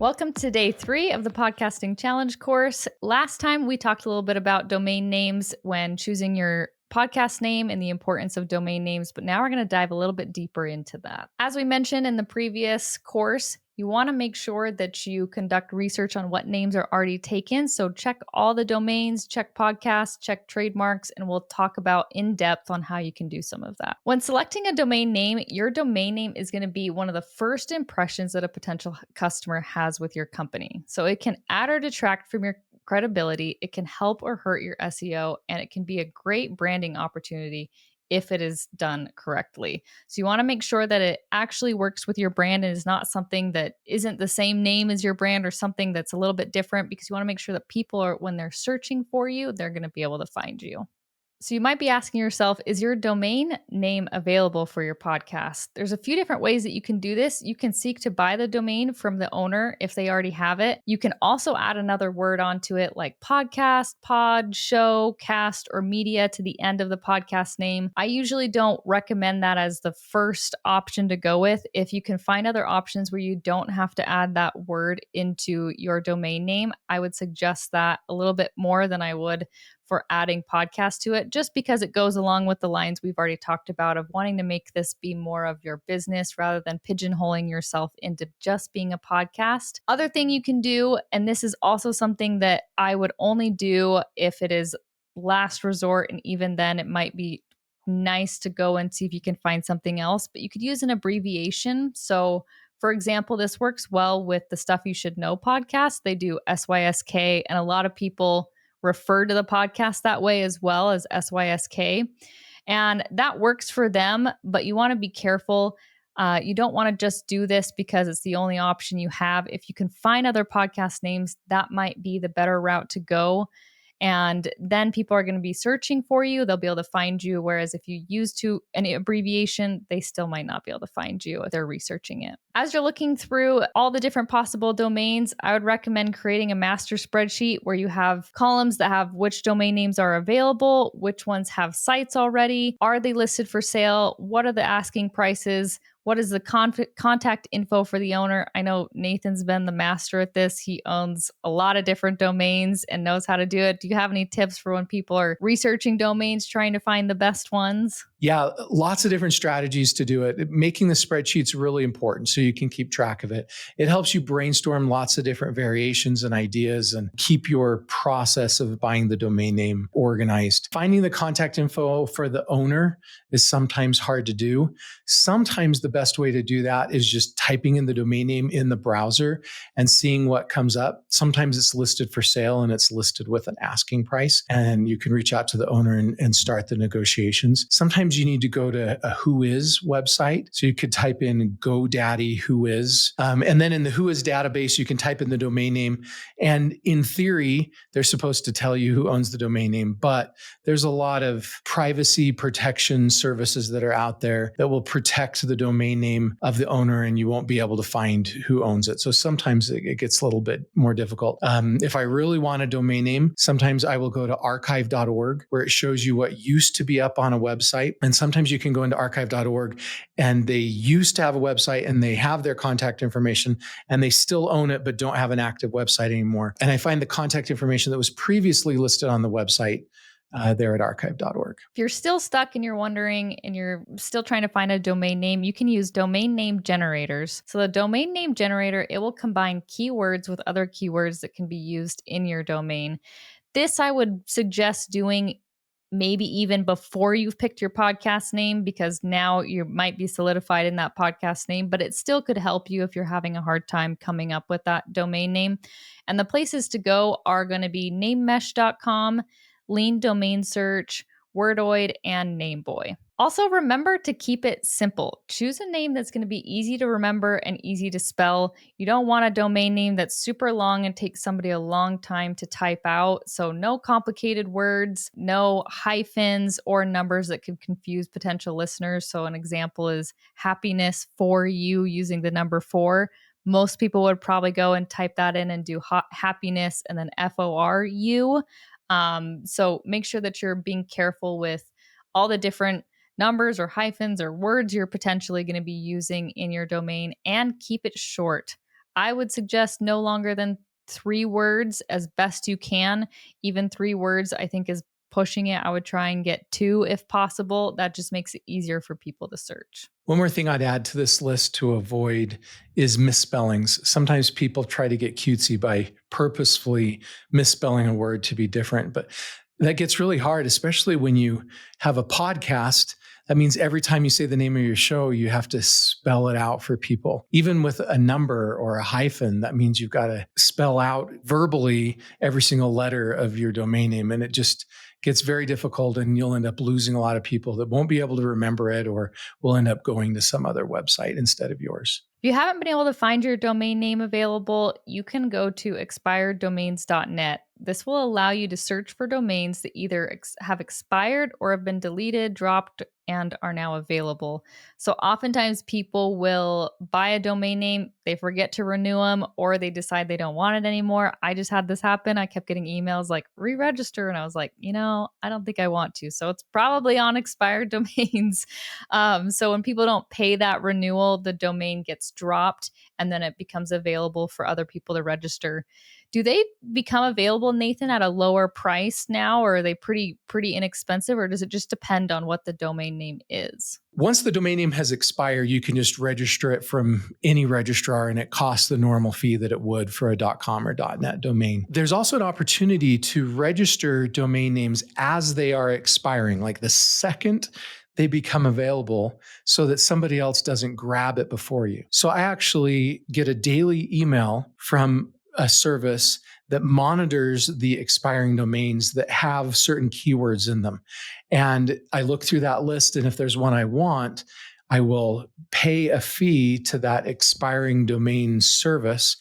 Welcome to day 3 of the Podcasting Challenge course. Last time we talked a little bit about domain names when choosing your podcast name and the importance of domain names, but now we're going to dive a little bit deeper into that. As we mentioned in the previous course, you want to make sure that you conduct research on what names are already taken. So check all the domains, check podcasts, check trademarks, and we'll talk about in depth on how you can do some of that. When selecting a domain name, your domain name is going to be one of the first impressions that a potential customer has with your company. So it can add or detract from your credibility, it can help or hurt your SEO, and it can be a great branding opportunity if it is done correctly. So you want to make sure that it actually works with your brand and is not something that isn't the same name as your brand or something that's a little bit different, because you want to make sure that people are, when they're searching for you, they're going to be able to find you. So you might be asking yourself, is your domain name available for your podcast? There's a few different ways that you can do this. You can seek to buy the domain from the owner if they already have it. You can also add another word onto it like podcast, pod, show, cast, or media to the end of the podcast name. I usually don't recommend that as the first option to go with. If you can find other options where you don't have to add that word into your domain name, I would suggest that a little bit more than I would for adding podcast to it, just because it goes along with the lines we've already talked about of wanting to make this be more of your business rather than pigeonholing yourself into just being a podcast. Other thing you can do, and this is also something that I would only do if it is last resort, and even then it might be nice to go and see if you can find something else, but you could use an abbreviation. So for example, this works well with the Stuff You Should Know podcast. They do SYSK, and a lot of people refer to the podcast that way as well, as SYSK. And that works for them, but you want to be careful. You don't want to just do this because it's the only option you have. If you can find other podcast names, that might be the better route to go. And then people are going to be searching for you. They'll be able to find you. Whereas if you use any abbreviation, they still might not be able to find you if they're researching it. As you're looking through all the different possible domains, I would recommend creating a master spreadsheet where you have columns that have which domain names are available, which ones have sites already, are they listed for sale, what are the asking prices, what is the contact info for the owner? I know Nathan's been the master at this. He owns a lot of different domains and knows how to do it. Do you have any tips for when people are researching domains, trying to find the best ones? Yeah, lots of different strategies to do it. Making the spreadsheet's really important so you can keep track of it. It helps you brainstorm lots of different variations and ideas and keep your process of buying the domain name organized. Finding the contact info for the owner is sometimes hard to do. Sometimes the best way to do that is just typing in the domain name in the browser and seeing what comes up. Sometimes it's listed for sale and it's listed with an asking price, and you can reach out to the owner and start the negotiations. Sometimes you need to go to a Whois website. So you could type in GoDaddy Whois. And then in the Whois database, you can type in the domain name. And in theory, they're supposed to tell you who owns the domain name. But there's a lot of privacy protection services that are out there that will protect the domain name of the owner, and you won't be able to find who owns it. So sometimes it gets a little bit more difficult. If I really want a domain name, sometimes I will go to archive.org, where it shows you what used to be up on a website. And sometimes you can go into archive.org and they used to have a website and they have their contact information and they still own it, but don't have an active website anymore. And I find the contact information that was previously listed on the website there at archive.org. If you're still stuck and you're wondering and you're still trying to find a domain name, you can use domain name generators. So the domain name generator, it will combine keywords with other keywords that can be used in your domain. This I would suggest doing maybe even before you've picked your podcast name, because now you might be solidified in that podcast name, but it still could help you if you're having a hard time coming up with that domain name. And the places to go are going to be namemesh.com, Lean Domain Search, Wordoid, and Nameboy. Also, remember to keep it simple. Choose a name that's going to be easy to remember and easy to spell. You don't want a domain name that's super long and takes somebody a long time to type out. So no complicated words, no hyphens or numbers that could confuse potential listeners. So an example is happiness for you using the number 4. Most people would probably go and type that in and do happiness and then FORU. So make sure that you're being careful with all the different numbers or hyphens or words you're potentially going to be using in your domain, and keep it short. I would suggest no longer than 3 words as best you can. Even 3 words, I think, is pushing it. I would try and get 2 if possible. That just makes it easier for people to search. One more thing I'd add to this list to avoid is misspellings. Sometimes people try to get cutesy by purposefully misspelling a word to be different, but that gets really hard, especially when you have a podcast. That means every time you say the name of your show, you have to spell it out for people. Even with a number or a hyphen, that means you've got to spell out verbally every single letter of your domain name. And it just gets very difficult, and you'll end up losing a lot of people that won't be able to remember it, or will end up going to some other website instead of yours. If you haven't been able to find your domain name available, you can go to expireddomains.net. This will allow you to search for domains that either have expired or have been deleted, dropped, and are now available. So oftentimes people will buy a domain name, they forget to renew them, or they decide they don't want it anymore. I just had this happen. I kept getting emails like re-register, and I was like, I don't think I want to. So it's probably on expired domains. So when people don't pay that renewal, the domain gets dropped and then it becomes available for other people to register. Do they become available, Nathan, at a lower price now, or are they pretty inexpensive, or does it just depend on what the domain name is? Once the domain name has expired, you can just register it from any registrar, and it costs the normal fee that it would for a .com or .net domain. There's also an opportunity to register domain names as they are expiring, like the second they become available, so that somebody else doesn't grab it before you. So I actually get a daily email from a service that monitors the expiring domains that have certain keywords in them. And I look through that list, and if there's one I want, I will pay a fee to that expiring domain service,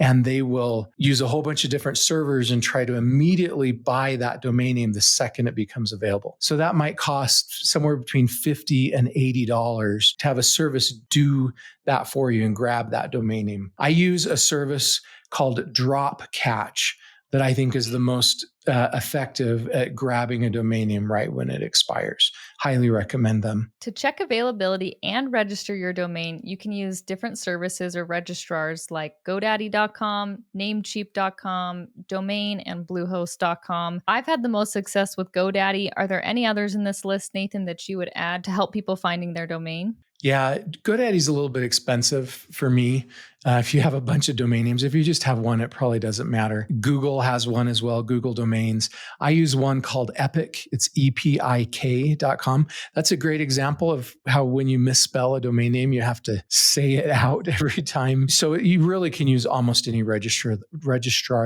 and they will use a whole bunch of different servers and try to immediately buy that domain name the second it becomes available. So that might cost somewhere between $50 and $80 to have a service do that for you and grab that domain name. I use a service called Drop Catch that I think is the most effective at grabbing a domain name right when it expires. Highly recommend them. To check availability and register your domain, you can use different services or registrars like GoDaddy.com, Namecheap.com, Domain, and Bluehost.com. I've had the most success with GoDaddy. Are there any others in this list, Nathan, that you would add to help people finding their domain? Yeah, GoDaddy's a little bit expensive for me. If you have a bunch of domain names, if you just have one, it probably doesn't matter. Google has one as well, Google Domains. I use one called Epic. It's epik.com. That's a great example of how when you misspell a domain name, you have to say it out every time. So you really can use almost any registrar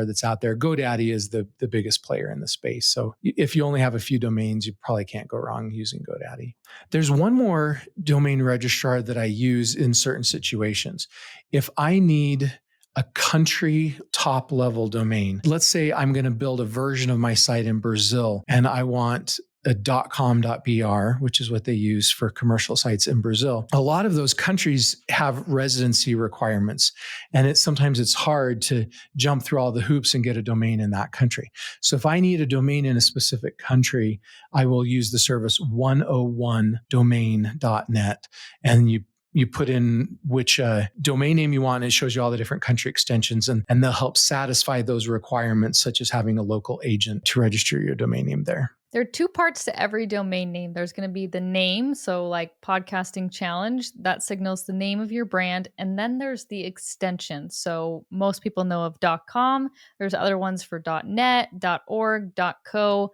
that's out there. GoDaddy is the biggest player in the space. So if you only have a few domains, you probably can't go wrong using GoDaddy. There's one more domain registrar that I use in certain situations. If I need a country top level domain, let's say I'm going to build a version of my site in Brazil and I want a .com.br, which is what they use for commercial sites in Brazil. A lot of those countries have residency requirements, and sometimes it's hard to jump through all the hoops and get a domain in that country. So if I need a domain in a specific country, I will use the service 101domain.net, and you put in which domain name you want, and it shows you all the different country extensions, and they'll help satisfy those requirements, such as having a local agent to register your domain name there. There are 2 parts to every domain name. There's going to be the name, so like Podcasting Challenge, that signals the name of your brand. And then there's the extension. So most people know of .com. There's other ones for .net, .org, .co.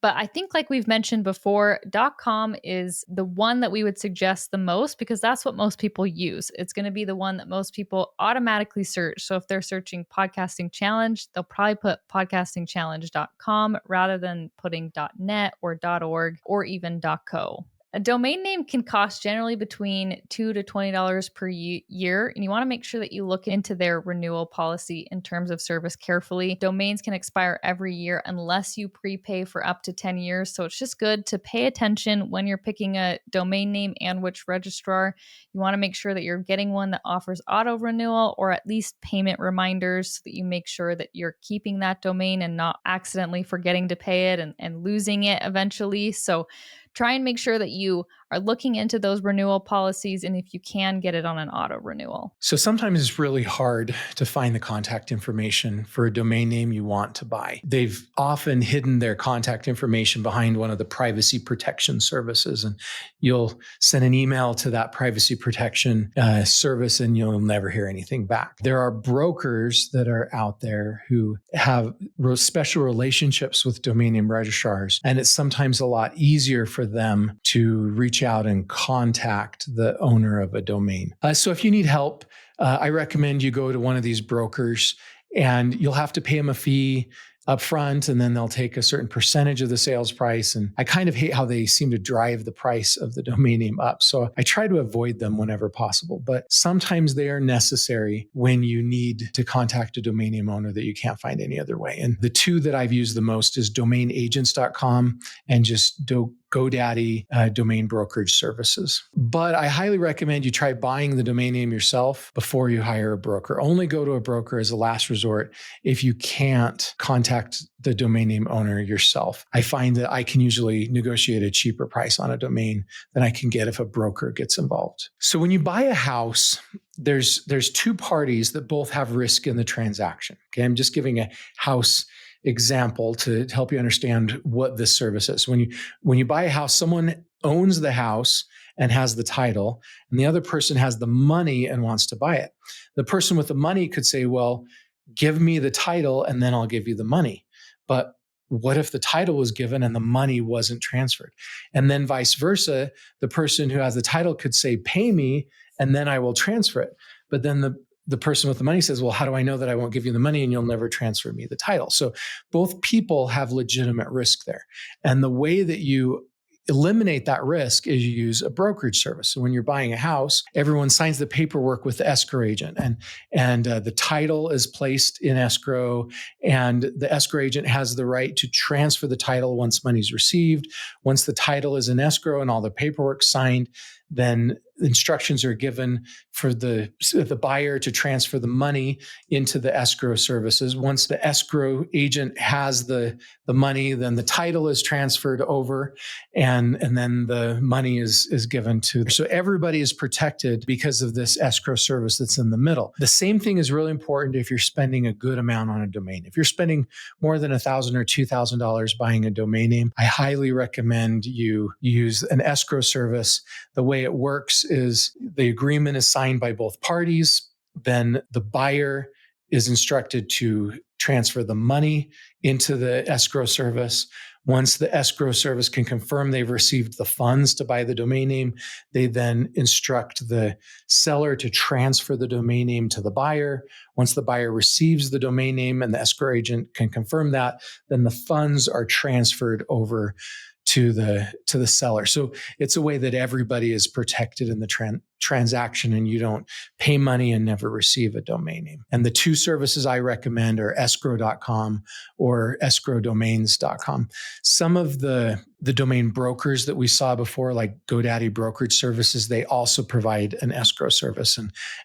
But I think, like we've mentioned before, .com is the one that we would suggest the most because that's what most people use. It's going to be the one that most people automatically search. So if they're searching Podcasting Challenge, they'll probably put podcastingchallenge.com rather than putting .net or .org or even .co. A domain name can cost generally between $2 to $20 per year, and you want to make sure that you look into their renewal policy in terms of service carefully. Domains can expire every year unless you prepay for up to 10 years, so it's just good to pay attention when you're picking a domain name and which registrar. You want to make sure that you're getting one that offers auto renewal or at least payment reminders so that you make sure that you're keeping that domain and not accidentally forgetting to pay it and losing it eventually. So try and make sure that you are looking into those renewal policies and if you can get it on an auto renewal. So sometimes it's really hard to find the contact information for a domain name you want to buy. They've often hidden their contact information behind one of the privacy protection services, and you'll send an email to that privacy protection service and you'll never hear anything back. There are brokers that are out there who have special relationships with domain name registrars, and it's sometimes a lot easier for them to reach out and contact the owner of a domain. So if you need help, I recommend you go to one of these brokers, and you'll have to pay them a fee up front, and then they'll take a certain percentage of the sales price. And I kind of hate how they seem to drive the price of the domain name up. So I try to avoid them whenever possible, but sometimes they are necessary when you need to contact a domain name owner that you can't find any other way. And the two that I've used the most is domainagents.com and just GoDaddy domain brokerage services. But I highly recommend you try buying the domain name yourself before you hire a broker. Only go to a broker as a last resort if you can't contact the domain name owner yourself. I find that I can usually negotiate a cheaper price on a domain than I can get if a broker gets involved. So when you buy a house, there's two parties that both have risk in the transaction. Okay, I'm just giving a house example to help you understand what this service is. When you buy a house, someone owns the house and has the title, and the other person has the money and wants to buy it. The person with the money could say, well, give me the title and then I'll give you the money. But what if the title was given and the money wasn't transferred? And then vice versa, the person who has the title could say, pay me and then I will transfer it. But then the person with the money says, well, how do I know that I won't give you the money and you'll never transfer me the title? So both people have legitimate risk there. And the way that you eliminate that risk is you use a brokerage service. So when you're buying a house, everyone signs the paperwork with the escrow agent, and the title is placed in escrow, and the escrow agent has the right to transfer the title once money's received. Once the title is in escrow and all the paperwork signed, then instructions are given for the buyer to transfer the money into the escrow services. Once the escrow agent has the money, then the title is transferred over, and then the money is given to. So everybody is protected because of this escrow service that's in the middle. The same thing is really important if you're spending a good amount on a domain. If you're spending more than $1,000 or $2,000 buying a domain name, I highly recommend you use an escrow service. The way it works is the agreement is signed by both parties. Then the buyer is instructed to transfer the money into the escrow service. Once the escrow service can confirm they've received the funds to buy the domain name, they then instruct the seller to transfer the domain name to the buyer. Once the buyer receives the domain name and the escrow agent can confirm that, then the funds are transferred over to the seller. So it's a way that everybody is protected in the transaction, and you don't pay money and never receive a domain name. And the two services I recommend are escrow.com or escrowdomains.com. Some of the domain brokers that we saw before, like GoDaddy brokerage services, they also provide an escrow service.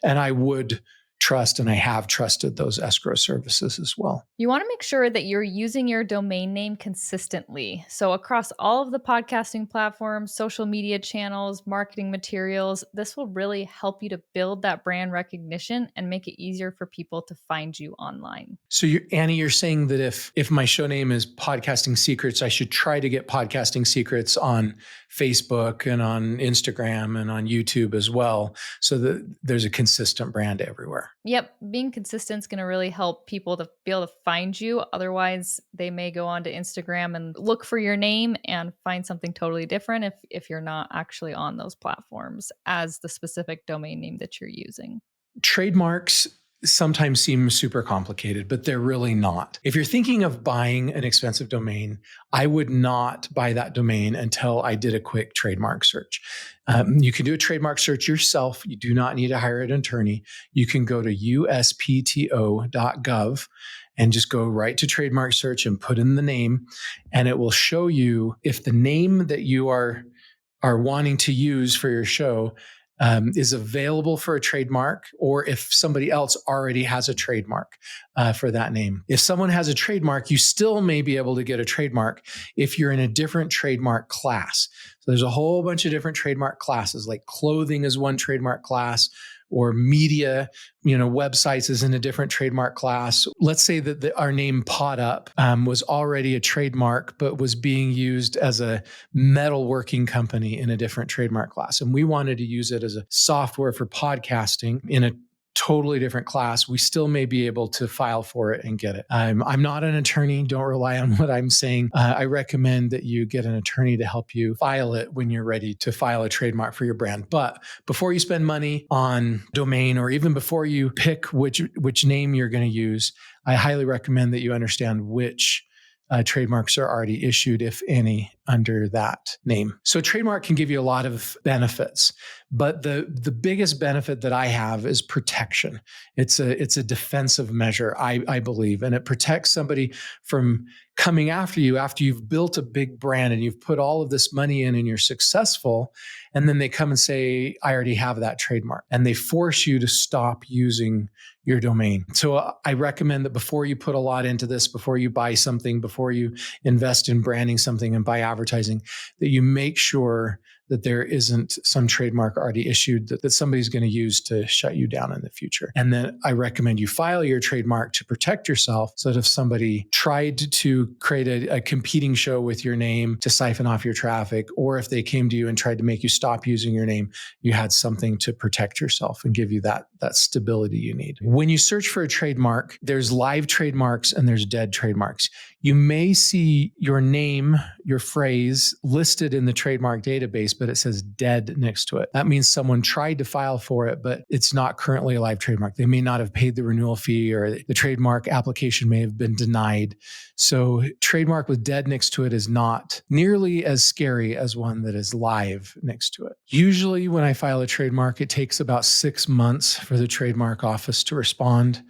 And I would trust, and I have trusted those escrow services as well. You want to make sure that you're using your domain name consistently. So across all of the podcasting platforms, social media channels, marketing materials, this will really help you to build that brand recognition and make it easier for people to find you online. So Annie, you're saying that if my show name is Podcasting Secrets, I should try to get Podcasting Secrets on Facebook and on Instagram and on YouTube as well, so that there's a consistent brand everywhere. Yep. Being consistent is going to really help people to be able to find you. Otherwise, they may go onto Instagram and look for your name and find something totally different if you're not actually on those platforms as the specific domain name that you're using. Trademarks sometimes seem super complicated, but they're really not. If you're thinking of buying an expensive domain, I would not buy that domain until I did a quick trademark search. You can do a trademark search yourself. You do not need to hire an attorney. You can go to uspto.gov and just go right to trademark search and put in the name, and it will show you if the name that you are wanting to use for your show is available for a trademark, or if somebody else already has a trademark for that name. If someone has a trademark, you still may be able to get a trademark if you're in a different trademark class. So So there's a whole bunch of different trademark classes, like clothing is one trademark class, or media, websites is in a different trademark class. Let's say that our name Pot Up was already a trademark, but was being used as a metalworking company in a different trademark class. And we wanted to use it as a software for podcasting in a totally different class. We still may be able to file for it and get it. I'm not an attorney. Don't rely on what I'm saying. I recommend that you get an attorney to help you file it when you're ready to file a trademark for your brand. But before you spend money on domain, or even before you pick which name you're going to use, I highly recommend that you understand which trademarks are already issued, if any, under that name. So trademark can give you a lot of benefits, but the biggest benefit that I have is protection. It's a defensive measure, I believe, and it protects somebody from coming after you after you've built a big brand and you've put all of this money in and you're successful, and then they come and say, I already have that trademark, and they force you to stop using your domain. So I recommend that before you put a lot into this, before you buy something, before you invest in branding something and buy advertising, that you make sure that there isn't some trademark already issued that somebody's going to use to shut you down in the future. And then I recommend you file your trademark to protect yourself, so that if somebody tried to create a competing show with your name to siphon off your traffic, or if they came to you and tried to make you stop using your name, you had something to protect yourself and give you that stability you need. When you search for a trademark, there's live trademarks and there's dead trademarks. You may see your name, your phrase listed in the trademark database, but it says dead next to it. That means someone tried to file for it, but it's not currently a live trademark. They may not have paid the renewal fee, or the trademark application may have been denied. So trademark with dead next to it is not nearly as scary as one that is live next to it. Usually when I file a trademark, it takes about 6 months for the trademark office to respond.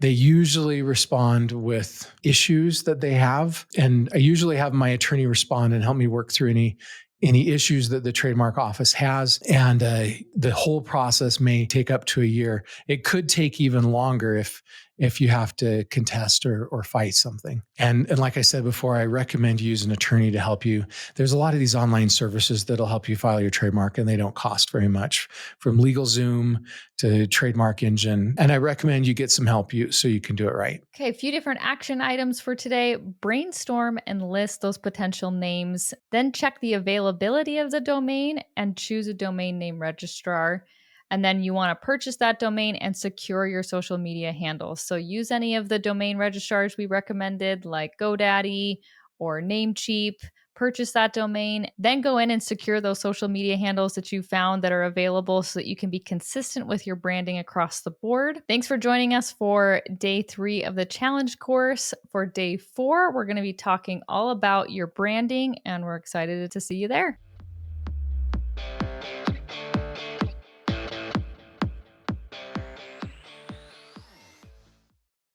They usually respond with issues that they have. And I usually have my attorney respond and help me work through any issues that the trademark office has. And the whole process may take up to a year. It could take even longer if you have to contest or fight something. And like I said before, I recommend you use an attorney to help you. There's a lot of these online services that'll help you file your trademark, and they don't cost very much, from LegalZoom to Trademark Engine. And I recommend you get some help so you can do it right. Okay, a few different action items for today. Brainstorm and list those potential names. Then check the availability of the domain and choose a domain name registrar. And then you want to purchase that domain and secure your social media handles. So use any of the domain registrars we recommended, like GoDaddy or Namecheap. Purchase that domain, then go in and secure those social media handles that you found that are available, so that you can be consistent with your branding across the board. Thanks for joining us for day 3 of the challenge course. For day 4, we're going to be talking all about your branding, and we're excited to see you there.